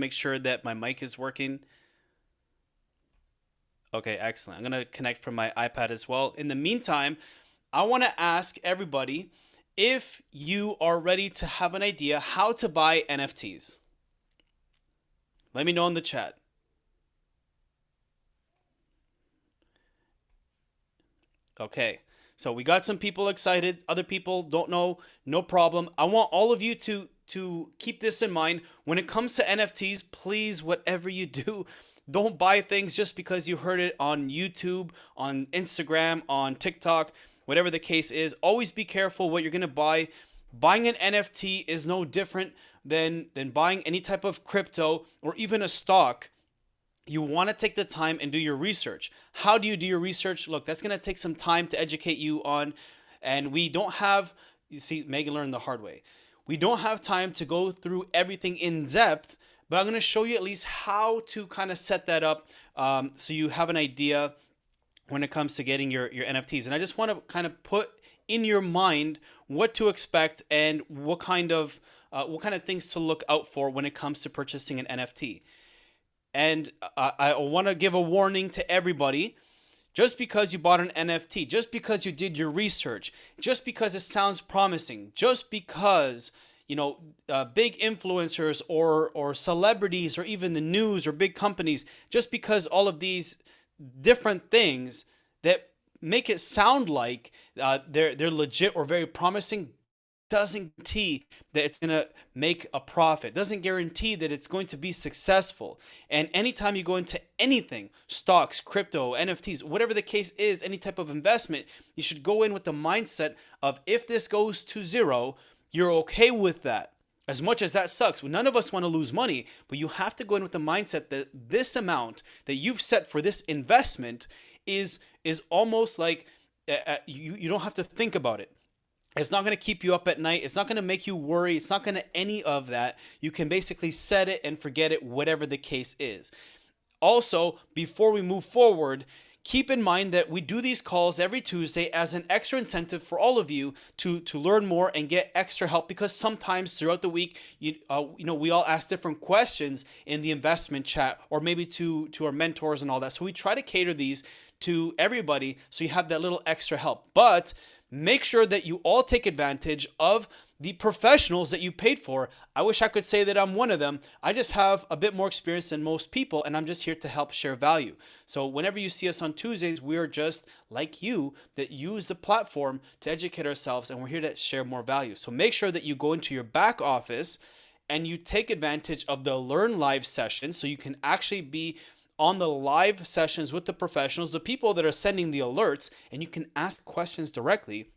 make sure that my mic is working. Okay, excellent. I'm going to connect from my iPad as well. In the meantime, I want to ask everybody if you are ready to have an idea how to buy NFTs. Let me know in the chat. Okay, so we got some people excited. Other people don't know. No problem. I want all of you to keep this in mind. When it comes to NFTs, please, whatever you do, don't buy things just because you heard it on YouTube, on Instagram, on TikTok, whatever the case is. Always be careful what you're going to buy. Buying an NFT is no different than buying any type of crypto or even a stock. You want to take the time and do your research. How do you do your research? Look, that's going to take some time to educate you on, and we don't have, you see, Megan learned the hard way. We don't have time to go through everything in depth, but I'm going to show you at least how to kind of set that up, so you have an idea when it comes to getting your NFTs. And I just want to kind of put in your mind what to expect and what kind of things to look out for when it comes to purchasing an NFT. And I want to give a warning to everybody. Just because you bought an NFT, just because you did your research, just because it sounds promising, just because big influencers or celebrities or even the news or big companies, just because all of these different things that make it sound like they're legit or very promising, doesn't guarantee that it's going to make a profit, doesn't guarantee that it's going to be successful. And anytime you go into anything, stocks, crypto, NFTs, whatever the case is, any type of investment, you should go in with the mindset of, if this goes to zero, you're okay with that. As much as that sucks, none of us want to lose money, but you have to go in with the mindset that this amount that you've set for this investment is almost like you don't have to think about it. It's not going to keep you up at night. It's not going to make you worry. It's not going to any of that. You can basically set it and forget it, whatever the case is. Also, before we move forward, keep in mind that we do these calls every Tuesday as an extra incentive for all of you to learn more and get extra help, because sometimes throughout the week, we all ask different questions in the investment chat, or maybe to our mentors and all that. So we try to cater these to everybody so you have that little extra help. But make sure that you all take advantage of the professionals that you paid for. I wish I could say that I'm one of them. I just have a bit more experience than most people, and I'm just here to help share value. So whenever you see us on Tuesdays, we're just like you that use the platform to educate ourselves, and we're here to share more value. So make sure that you go into your back office and you take advantage of the Learn Live session so you can actually be on the live sessions with the professionals, the people that are sending the alerts, and you can ask questions directly.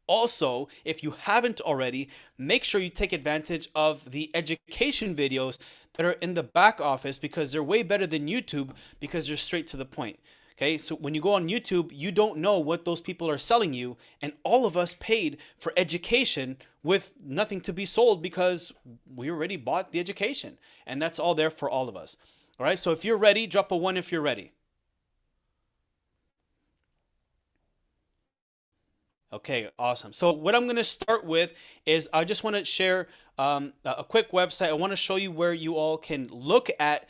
Also, if you haven't already, make sure you take advantage of the education videos that are in the back office, because they're way better than YouTube, because they're straight to the point. Okay, so when you go on YouTube, you don't know what those people are selling you, and all of us paid for education with nothing to be sold because we already bought the education, and that's all there for all of us. All right, so if you're ready, drop a 1 if you're ready. Okay, awesome. So what I'm going to start with is I just want to share a quick website. I want to show you where you all can look at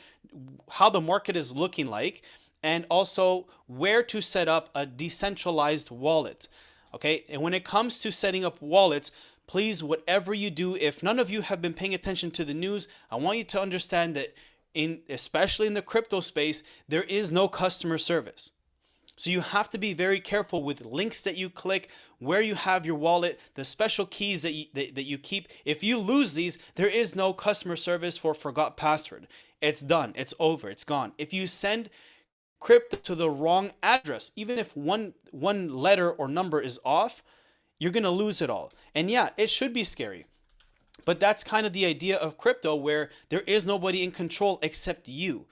how the market is looking like, and also where to set up a decentralized wallet. Okay, and when it comes to setting up wallets, please, whatever you do, if none of you have been paying attention to the news, I want you to understand that especially in the crypto space, there is no customer service. So you have to be very careful with links that you click, where you have your wallet, the special keys that you keep. If you lose these, there is no customer service for forgot password. It's done. It's over. It's gone. If you send crypto to the wrong address, even if one letter or number is off, you're going to lose it all. And yeah, it should be scary. But that's kind of the idea of crypto, where there is nobody in control except you.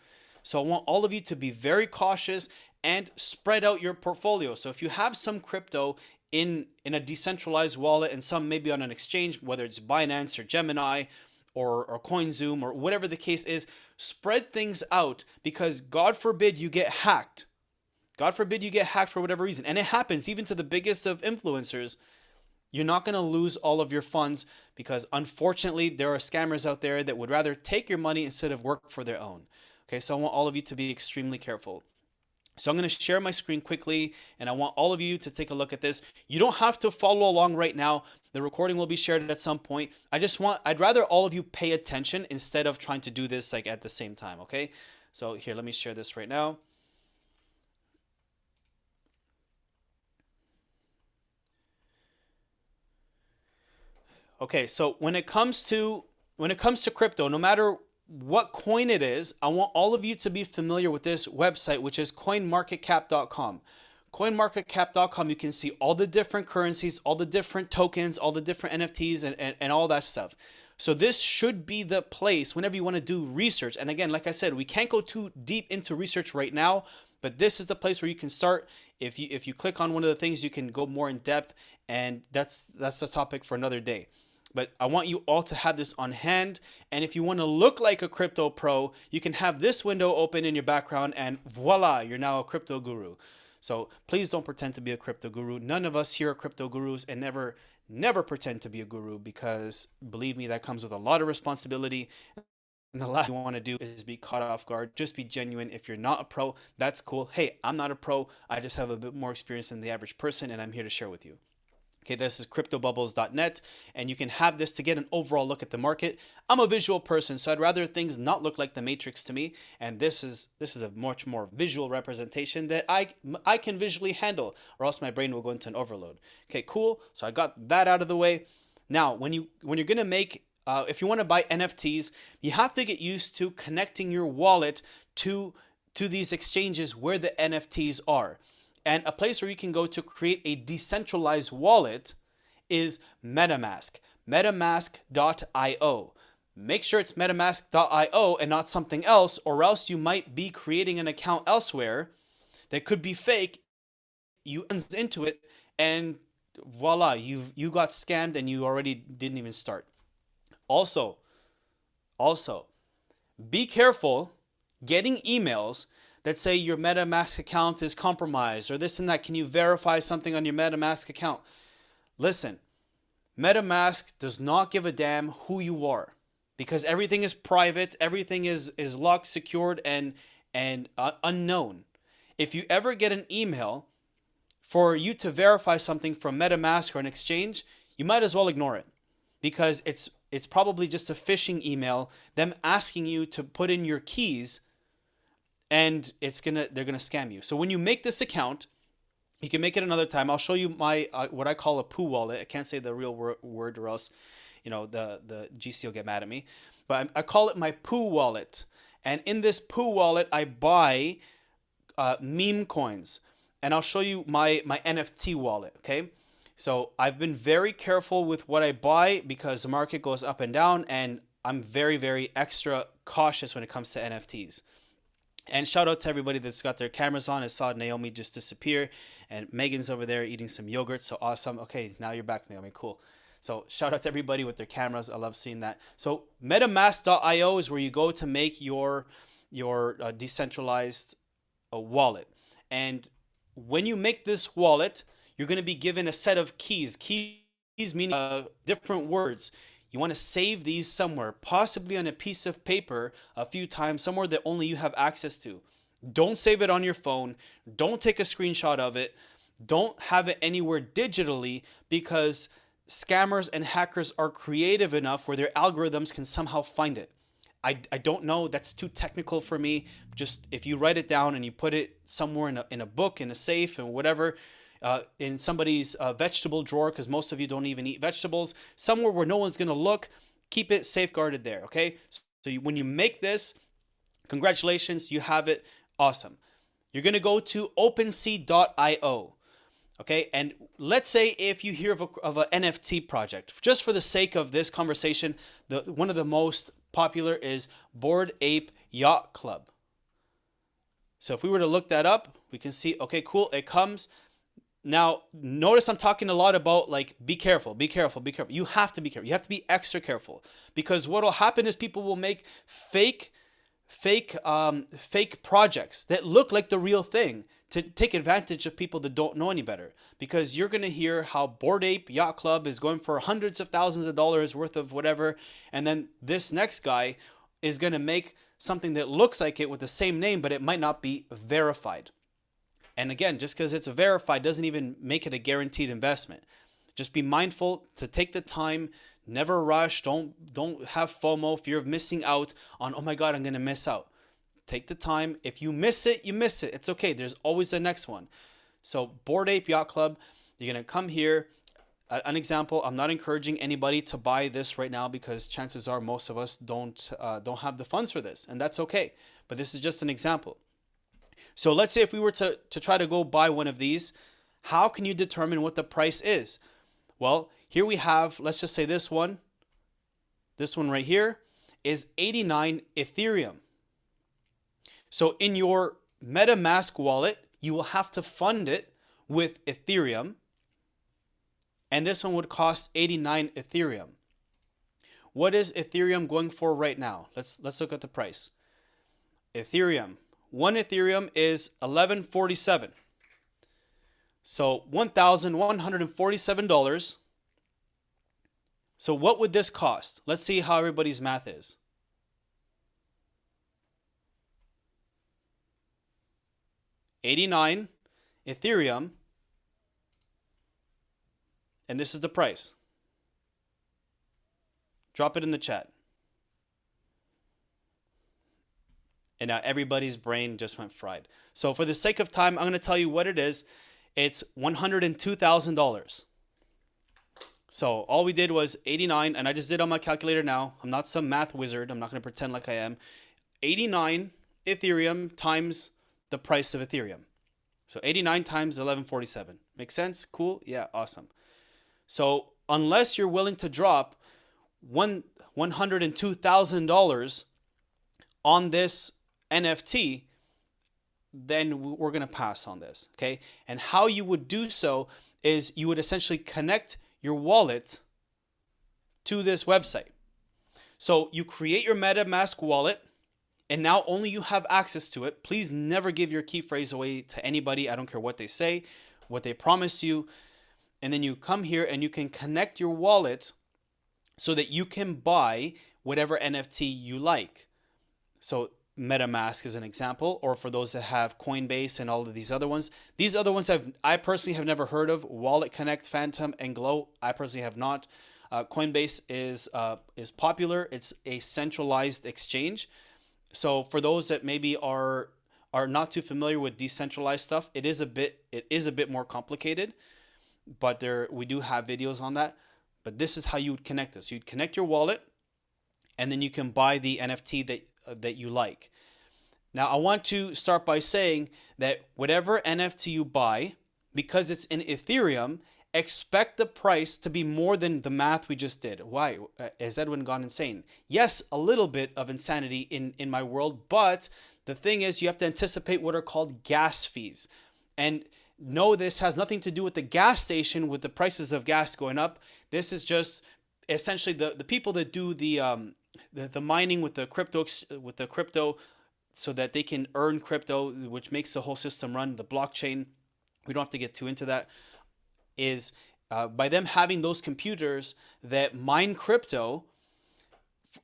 So I want all of you to be very cautious and spread out your portfolio. So if you have some crypto in a decentralized wallet and some maybe on an exchange, whether it's Binance or Gemini or CoinZoom or whatever the case is, spread things out, because God forbid you get hacked. God forbid you get hacked for whatever reason. And it happens even to the biggest of influencers. You're not going to lose all of your funds because unfortunately there are scammers out there that would rather take your money instead of work for their own. Okay, so I want all of you to be extremely careful. So I'm going to share my screen quickly and I want all of you to take a look at this. You don't have to follow along right now. The recording will be shared at some point. I'd rather all of you pay attention instead of trying to do this like at the same time, okay? So here, let me share this right now. Okay, so when it comes to crypto, no matter what coin it is, I want all of you to be familiar with this website, which is coinmarketcap.com. Coinmarketcap.com, you can see all the different currencies, all the different tokens, all the different NFTs, and all that stuff. So this should be the place whenever you want to do research. And again, like I said, we can't go too deep into research right now, but this is the place where you can start. If you click on one of the things, you can go more in depth, and that's the topic for another day. But I want you all to have this on hand. And if you want to look like a crypto pro, you can have this window open in your background and voila, you're now a crypto guru. So please don't pretend to be a crypto guru. None of us here are crypto gurus, and never pretend to be a guru, because believe me, that comes with a lot of responsibility. And the last thing you want to do is be caught off guard. Just be genuine. If you're not a pro, that's cool. Hey, I'm not a pro. I just have a bit more experience than the average person, and I'm here to share with you. Okay, this is cryptobubbles.net, and you can have this to get an overall look at the market. I'm a visual person, so I'd rather things not look like the Matrix to me, and this is a much more visual representation that I can visually handle, or else my brain will go into an overload. Okay, cool. So I got that out of the way. Now, when you're gonna make if you want to buy NFTs, you have to get used to connecting your wallet to these exchanges where the NFTs are. And a place where you can go to create a decentralized wallet is MetaMask, metamask.io. Make sure it's metamask.io and not something else, or else you might be creating an account elsewhere that could be fake. You into it, and voila, you got scammed and you already didn't even start. Also, be careful getting emails that say your MetaMask account is compromised or this and that. Can you verify something on your MetaMask account? Listen, MetaMask does not give a damn who you are, because everything is private, everything is locked, secured, and unknown. If you ever get an email for you to verify something from MetaMask or an exchange, you might as well ignore it, because it's probably just a phishing email, them asking you to put in your keys, and they're gonna scam you. So when you make this account, you can make it another time. I'll show you my what I call a poo wallet. I can't say the real word, or else, the GC will get mad at me. But I call it my poo wallet. And in this poo wallet, I buy meme coins. And I'll show you my NFT wallet. Okay. So I've been very careful with what I buy, because the market goes up and down, and I'm very, very extra cautious when it comes to NFTs. And shout out to everybody that's got their cameras on. I saw Naomi just disappear, and Megan's over there eating some yogurt. So awesome. Okay, now you're back, Naomi. Cool. So shout out to everybody with their cameras. I love seeing that. So metamask.io is where you go to make your decentralized wallet. And when you make this wallet, you're going to be given a set of keys. Keys meaning different words. You want to save these somewhere, possibly on a piece of paper a few times, somewhere that only you have access to. Don't save it on your phone. Don't take a screenshot of it. Don't have it anywhere digitally, because scammers and hackers are creative enough where their algorithms can somehow find it. I don't know. That's too technical for me. Just if you write it down and you put it somewhere in a book, in a safe, and whatever, in somebody's vegetable drawer, because most of you don't even eat vegetables, somewhere where no one's going to look, keep it safeguarded there, okay? So when you make this, congratulations, you have it. Awesome. You're going to go to OpenSea.io, okay? And let's say if you hear of an NFT project, just for the sake of this conversation, one of the most popular is Bored Ape Yacht Club. So if we were to look that up, we can see, okay, cool, it comes. Now, notice I'm talking a lot about, like, be careful, be careful, be careful. You have to be careful. You have to be extra careful, because what will happen is people will make fake projects that look like the real thing to take advantage of people that don't know any better, because you're going to hear how Bored Ape Yacht Club is going for hundreds of thousands of dollars worth of whatever, and then this next guy is going to make something that looks like it with the same name, but it might not be verified. And again, just because it's verified doesn't even make it a guaranteed investment. Just be mindful to take the time, never rush, don't have FOMO, fear of missing out on, oh my God, I'm going to miss out. Take the time. If you miss it, you miss it. It's okay. There's always the next one. So Bored Ape Yacht Club, you're going to come here. An example, I'm not encouraging anybody to buy this right now because chances are most of us don't have the funds for this, and that's okay. But this is just an example. So let's say if we were to try to go buy one of these, how can you determine what the price is? Well, here we have, let's just say this one right here is 89 Ethereum. So in your MetaMask wallet, you will have to fund it with Ethereum. And this one would cost 89 Ethereum. What is Ethereum going for right now? Let's look at the price. Ethereum. One Ethereum is $11.47. So $1,147. So what would this cost? Let's see how everybody's math is. $89 Ethereum. And this is the price. Drop it in the chat. And now everybody's brain just went fried. So for the sake of time, I'm going to tell you what it is. It's $102,000. So all we did was 89, and I just did on my calculator now. I'm not some math wizard. I'm not going to pretend like I am. 89 Ethereum times the price of Ethereum. So 89 times 1147. Make sense? Cool? Yeah, awesome. So unless you're willing to drop $102,000 on this NFT, then we're going to pass on this, okay? And how you would do so is you would essentially connect your wallet to this website. So you create your MetaMask wallet, and now only you have access to it. Please never give your key phrase away to anybody. I don't care what they say, what they promise you. And then you come here and you can connect your wallet so that you can buy whatever NFT you like. So MetaMask is an example, or for those that have Coinbase and all of these other ones. These other ones I personally have never heard of. Wallet Connect, Phantom, and Glow. I personally have not. Coinbase is popular. It's a centralized exchange. So for those that maybe are not too familiar with decentralized stuff, it is a bit more complicated. But we do have videos on that. But this is how you would connect this. You'd connect your wallet, and then you can buy the NFT that you like. Now, I want to start by saying that whatever NFT you buy, because it's in Ethereum, expect the price to be more than the math we just did. Why? Has Edwin gone insane? Yes, a little bit of insanity in my world, but the thing is you have to anticipate what are called gas fees. And no, this has nothing to do with the gas station, with the prices of gas going up. This is just essentially the people that do the mining with the crypto so that they can earn crypto, which makes the whole system run, the blockchain. We don't have to get too into that. Is by them having those computers that mine crypto,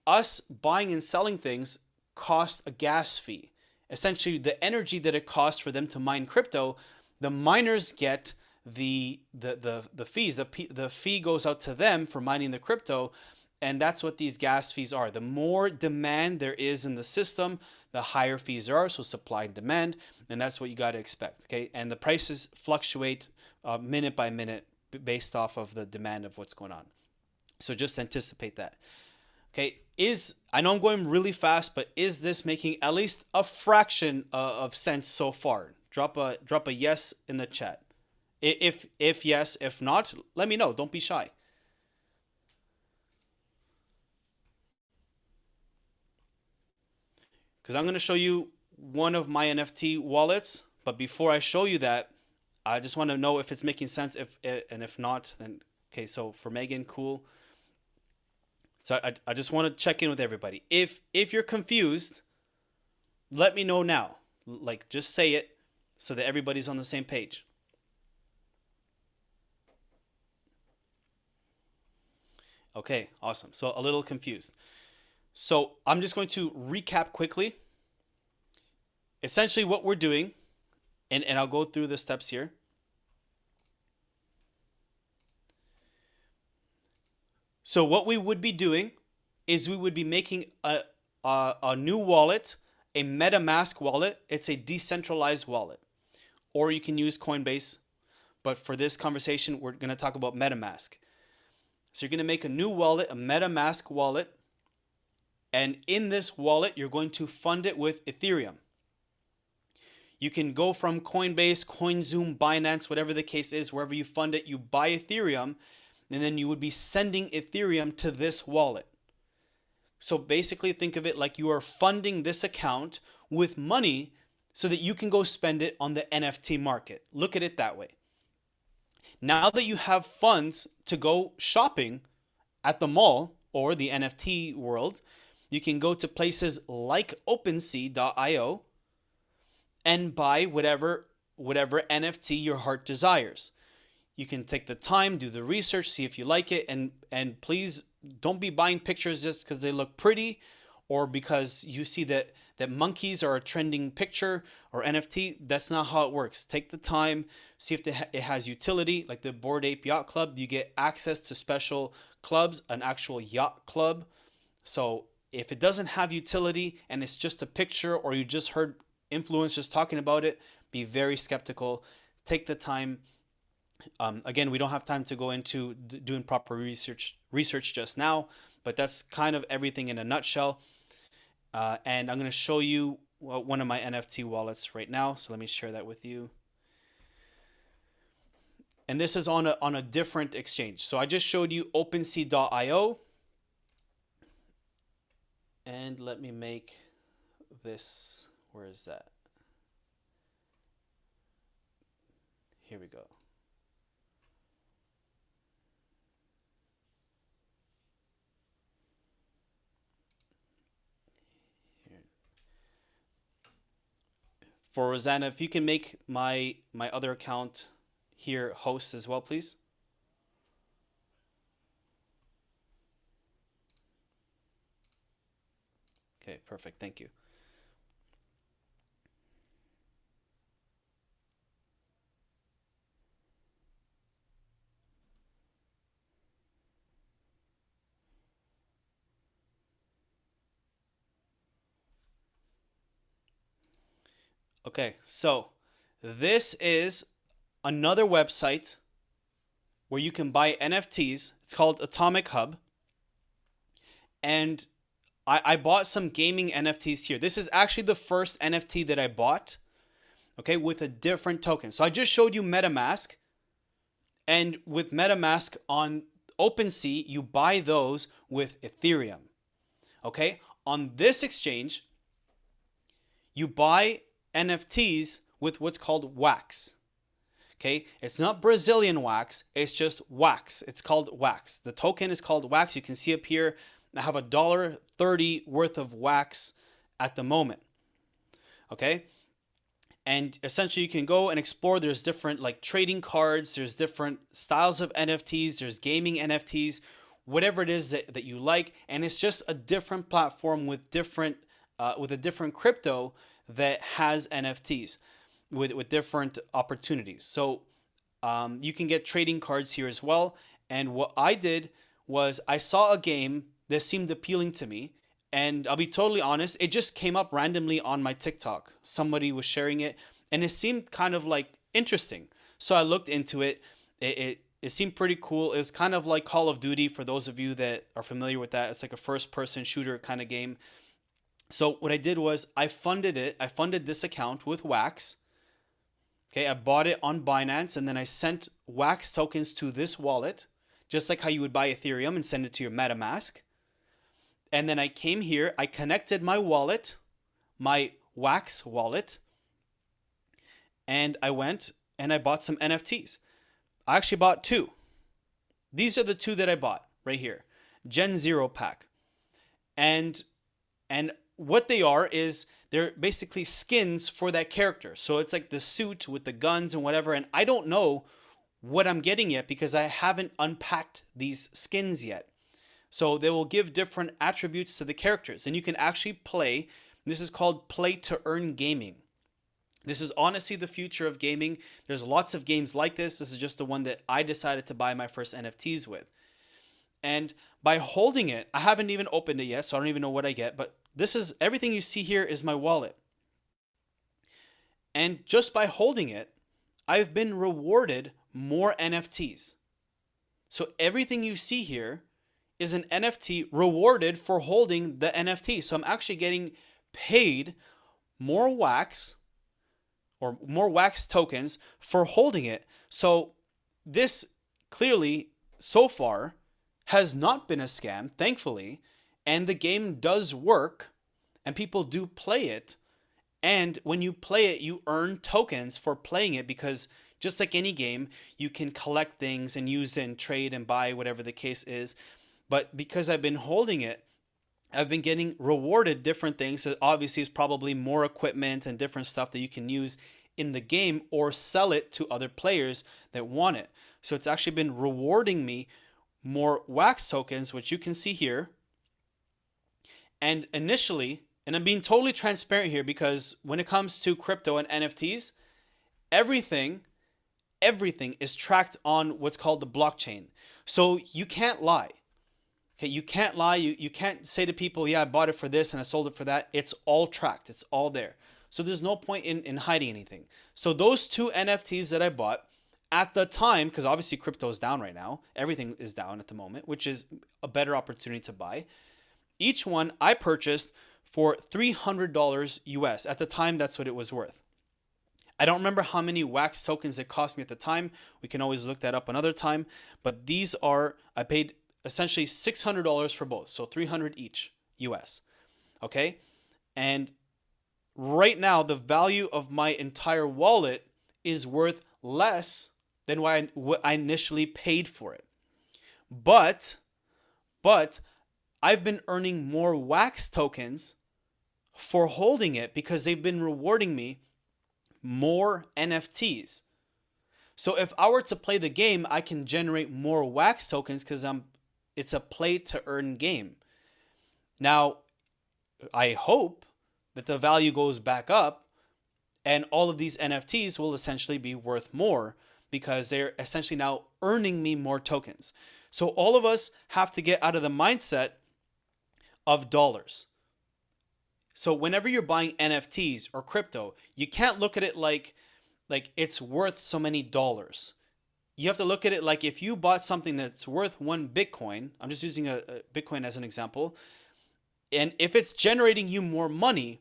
us buying and selling things cost a gas fee. Essentially, the energy that it costs for them to mine crypto, the miners get the fees. The fee goes out to them for mining the crypto, and that's what these gas fees are. The more demand there is in the system, the higher fees there are. So supply and demand, and that's what you got to expect. Okay, and the prices fluctuate minute by minute based off of the demand of what's going on. So just anticipate that. Okay, I know I'm going really fast, but is this making at least a fraction of sense so far? Drop a yes in the chat. If yes, if not, let me know. Don't be shy. Because I'm going to show you one of my NFT wallets, but before I show you that, I just want to know if it's making sense. And if not, then okay. So for Megan, cool. So I just want to check in with everybody. If you're confused, let me know now. Like, just say it. so that everybody's on the same page. Okay, awesome. So a little confused. So I'm just going to recap quickly. Essentially what we're doing, and I'll go through the steps here. So what we would be doing is we would be making a new wallet, a MetaMask wallet. It's a decentralized wallet. Or you can use Coinbase. But for this conversation, we're going to talk about MetaMask. So you're going to make a new wallet, a MetaMask wallet. And in this wallet, you're going to fund it with Ethereum. You can go from Coinbase, CoinZoom, Binance, whatever the case is, wherever you fund it, you buy Ethereum, and then you would be sending Ethereum to this wallet. So basically think of it like you are funding this account with money so that you can go spend it on the NFT market. Look at it that way. Now that you have funds to go shopping at the mall or the NFT world, you can go to places like OpenSea.io and buy whatever NFT your heart desires. You can take the time, do the research, see if you like it, and please don't be buying pictures just because they look pretty or because you see that monkeys are a trending picture or NFT. That's not how it works. Take the time, see if it has utility. Like the Bored Ape Yacht Club, you get access to special clubs, an actual yacht club. So if it doesn't have utility and it's just a picture or you just heard influencers talking about it, be very skeptical. Take the time. Again, we don't have time to go into doing proper research just now, but that's kind of everything in a nutshell. And I'm going to show you one of my NFT wallets right now. So let me share that with you. And this is on a different exchange. So I just showed you OpenSea.io. And let me make this, where is that? Here we go. Here. For Rosanna, if you can make my other account here host as well, please. Okay, perfect. Thank you. Okay, so this is another website where you can buy NFTs. It's called Atomic Hub. And I bought some gaming NFTs here. This is actually the first NFT that I bought, okay, with a different token. So I just showed you MetaMask. And with MetaMask on OpenSea, you buy those with Ethereum. Okay, on this exchange, you buy NFTs with what's called wax. Okay, it's not Brazilian wax, it's just wax. It's called wax. The token is called wax. You can see up here, I have $1.30 worth of wax at the moment. Okay, and essentially you can go and explore. There's different like trading cards, there's different styles of NFTs, there's gaming NFTs, whatever it is that you like, and it's just a different platform with a different crypto that has NFTs with different opportunities. So you can get trading cards here as well. And what I did was I saw a game that seemed appealing to me. And I'll be totally honest, it just came up randomly on my TikTok. Somebody was sharing it and it seemed kind of like interesting. So I looked into it. It seemed pretty cool. It was kind of like Call of Duty for those of you that are familiar with that. It's like a first person shooter kind of game. So what I did was I funded it. I funded this account with Wax. Okay, I bought it on Binance and then I sent Wax tokens to this wallet, just like how you would buy Ethereum and send it to your MetaMask. And then I came here, I connected my wallet, my Wax wallet, and I went and I bought some NFTs. I actually bought two. These are the two that I bought right here. Gen Zero pack. And what they are is they're basically skins for that character. So it's like the suit with the guns and whatever. And I don't know what I'm getting yet because I haven't unpacked these skins yet. So they will give different attributes to the characters, and you can actually play. This is called play to earn gaming. This is honestly the future of gaming. There's lots of games like this. This is just the one that I decided to buy my first NFTs with. And by holding it, I haven't even opened it yet, so I don't even know what I get, but this is everything you see here is my wallet. And just by holding it, I've been rewarded more NFTs. So everything you see here is an NFT rewarded for holding the NFT. So I'm actually getting paid more wax or more wax tokens for holding it. So this clearly so far has not been a scam, thankfully, and the game does work and people do play it. And when you play it, you earn tokens for playing it because just like any game, you can collect things and use it and trade and buy whatever the case is. But because I've been holding it, I've been getting rewarded different things. So obviously, it's probably more equipment and different stuff that you can use in the game or sell it to other players that want it. So it's actually been rewarding me more wax tokens, which you can see here. And initially, and I'm being totally transparent here because when it comes to crypto and NFTs, everything is tracked on what's called the blockchain. So you can't lie. Okay, you can't lie. You can't say to people, yeah, I bought it for this and I sold it for that. It's all tracked. It's all there. So there's no point in hiding anything. So those two NFTs that I bought at the time, because obviously crypto is down right now. Everything is down at the moment, which is a better opportunity to buy. Each one I purchased for $300 US. At the time, that's what it was worth. I don't remember how many wax tokens it cost me at the time. We can always look that up another time. But these are, I paid essentially $600 for both. So $300 each US. Okay. And right now, the value of my entire wallet is worth less than what I initially paid for it. But I've been earning more wax tokens for holding it because they've been rewarding me more NFTs. So if I were to play the game, I can generate more wax tokens because it's a play to earn game. Now, I hope that the value goes back up and all of these NFTs will essentially be worth more because they're essentially now earning me more tokens. So all of us have to get out of the mindset of dollars. So whenever you're buying NFTs or crypto, you can't look at it like it's worth so many dollars. You have to look at it like if you bought something that's worth one Bitcoin, I'm just using a Bitcoin as an example, and if it's generating you more money,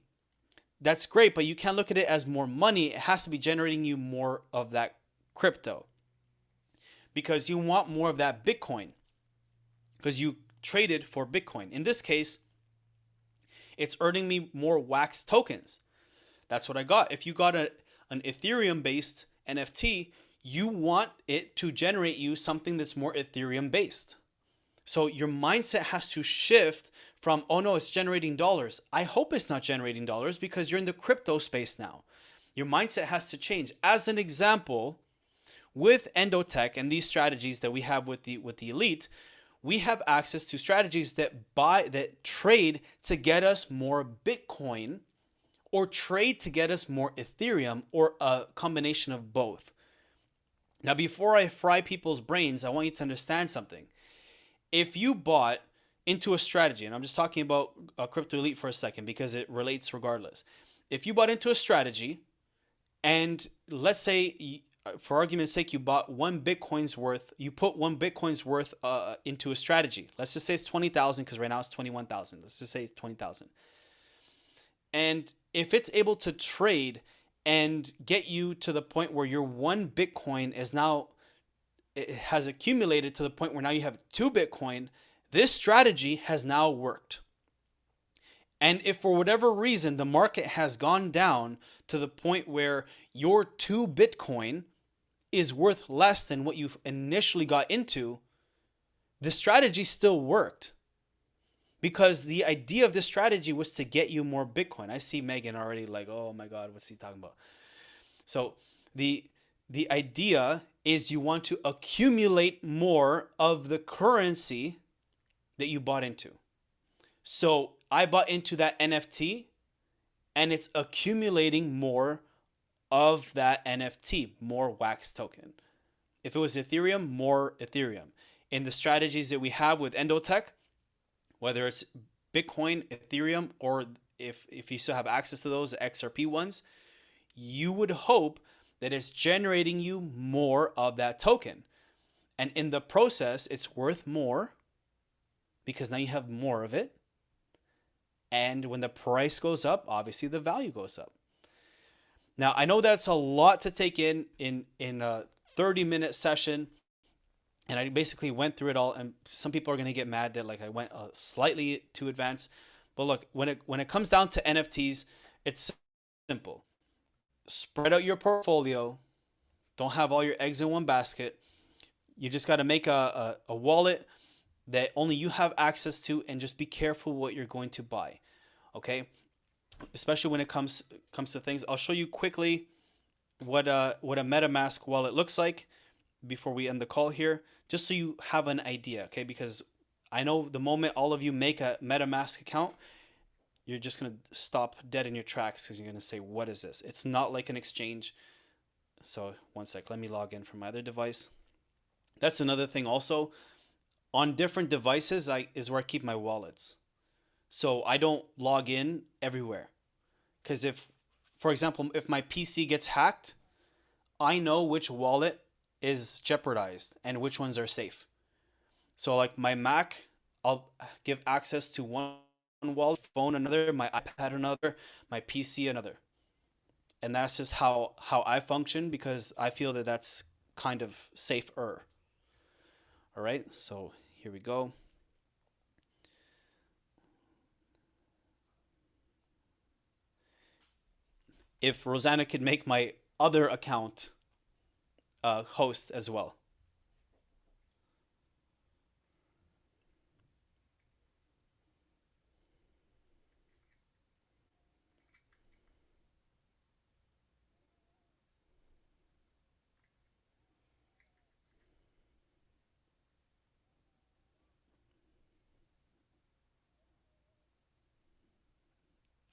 that's great, but you can't look at it as more money. It has to be generating you more of that crypto because you want more of that Bitcoin because you traded for Bitcoin. In this case, it's earning me more wax tokens. That's what I got. If you got an Ethereum based NFT, you want it to generate you something that's more Ethereum based. So your mindset has to shift from, oh no, it's generating dollars. I hope it's not generating dollars because you're in the crypto space now. Your mindset has to change. As an example, with Endotech and these strategies that we have with the elite, we have access to strategies that trade to get us more Bitcoin or trade to get us more Ethereum or a combination of both. Now, before I fry people's brains, I want you to understand something. If you bought into a strategy, and I'm just talking about Crypto Elite for a second because it relates regardless. If you bought into a strategy and let's say, for argument's sake, you bought one Bitcoin's worth, you put one Bitcoin's worth into a strategy. Let's just say it's 20,000 because right now it's 21,000. Let's just say it's 20,000. And if it's able to trade and get you to the point where your one Bitcoin is now, it has accumulated to the point where now you have 2 Bitcoin, this strategy has now worked. And if for whatever reason the market has gone down to the point where your 2 Bitcoin is worth less than what you initially got into, the strategy still worked. because the idea of this strategy was to get you more Bitcoin. I see Megan already like, oh my God, what's he talking about? So the the idea is you want to accumulate more of the currency that you bought into. So I bought into that NFT and it's accumulating more of that NFT, more wax token. If it was Ethereum, more Ethereum. In the strategies that we have with Endotech, whether it's Bitcoin, Ethereum, or if you still have access to those XRP ones, you would hope that it's generating you more of that token. And in the process, it's worth more because now you have more of it. And when the price goes up, obviously the value goes up. Now, I know that's a lot to take in a 30-minute session, and I basically went through it all. And some people are going to get mad that like I went slightly too advanced. But look, when it comes down to NFTs, it's simple. Spread out your portfolio. Don't have all your eggs in one basket. You just got to make a wallet that only you have access to, and just be careful what you're going to buy. Okay, especially when it comes to things. I'll show you quickly what a MetaMask wallet looks like before we end the call here, just so you have an idea. Okay, because I know the moment all of you make a MetaMask account, you're just gonna stop dead in your tracks because you're gonna say, "What is this?" It's not like an exchange. So one sec, let me log in from my other device. That's another thing also. On different devices, is where I keep my wallets. So I don't log in everywhere. Because if, for example, if my PC gets hacked, I know which wallet is jeopardized and which ones are safe. So like my Mac, I'll give access to one wallet, phone another, my iPad another, my PC another. And that's just how I function because I feel that that's kind of safer. All right, so here we go. If Rosanna could make my other account host as well.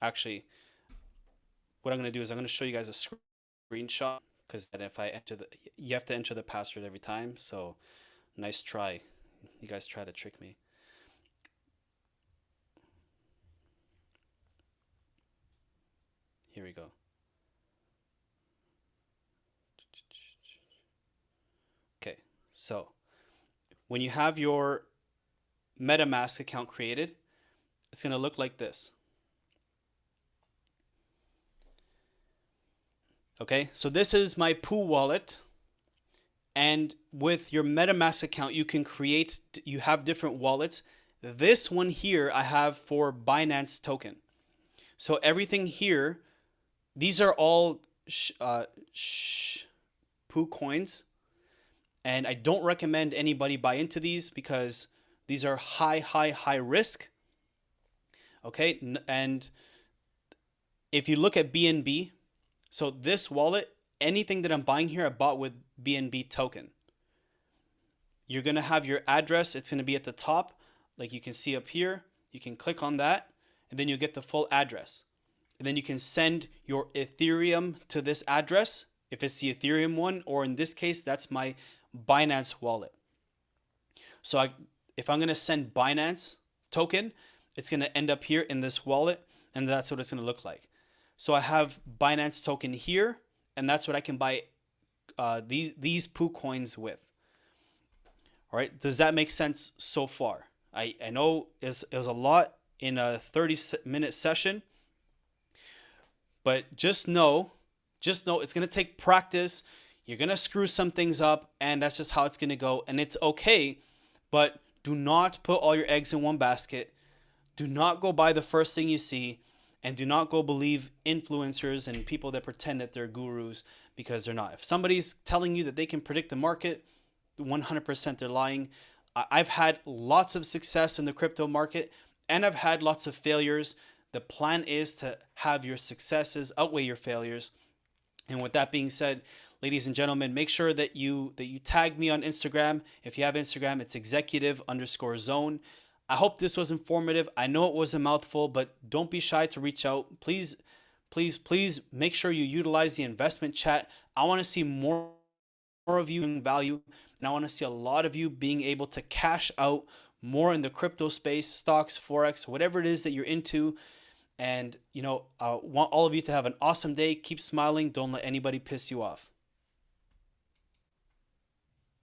Actually, what I'm going to do is I'm going to show you guys a screenshot because then if I enter you have to enter the password every time. So nice try. You guys try to trick me. Here we go. Okay, so when you have your MetaMask account created, it's going to look like this. Okay, so this is my Poo wallet. And with your MetaMask account, you have different wallets. This one here I have for Binance token. So everything here, these are all Poo coins. And I don't recommend anybody buy into these because these are high risk. Okay, and if you look at BNB, so this wallet, anything that I'm buying here, I bought with BNB token. You're going to have your address. It's going to be at the top. Like you can see up here, you can click on that and then you get the full address. And then you can send your Ethereum to this address if it's the Ethereum one, or in this case, that's my Binance wallet. So if I'm going to send Binance token, it's going to end up here in this wallet, and that's what it's going to look like. So I have Binance token here, and that's what I can buy these Poo coins with. All right, does that make sense so far? I know it was a lot in a 30-minute session, but just know it's going to take practice. You're going to screw some things up, and that's just how it's going to go, and it's okay, but do not put all your eggs in one basket. Do not go buy the first thing you see, and do not go believe influencers and people that pretend that they're gurus, because they're not. If somebody's telling you that they can predict the market, 100% they're lying. I've had lots of success in the crypto market, and I've had lots of failures. The plan is to have your successes outweigh your failures. And with that being said, ladies and gentlemen, make sure that you tag me on Instagram. If you have Instagram, it's executive_zone. I hope this was informative. I know it was a mouthful, but don't be shy to reach out. Please, please, please make sure you utilize the investment chat. I want to see more of you in value, and I want to see a lot of you being able to cash out more in the crypto space, stocks, forex, whatever it is that you're into. And I want all of you to have an awesome day. Keep smiling. Don't let anybody piss you off.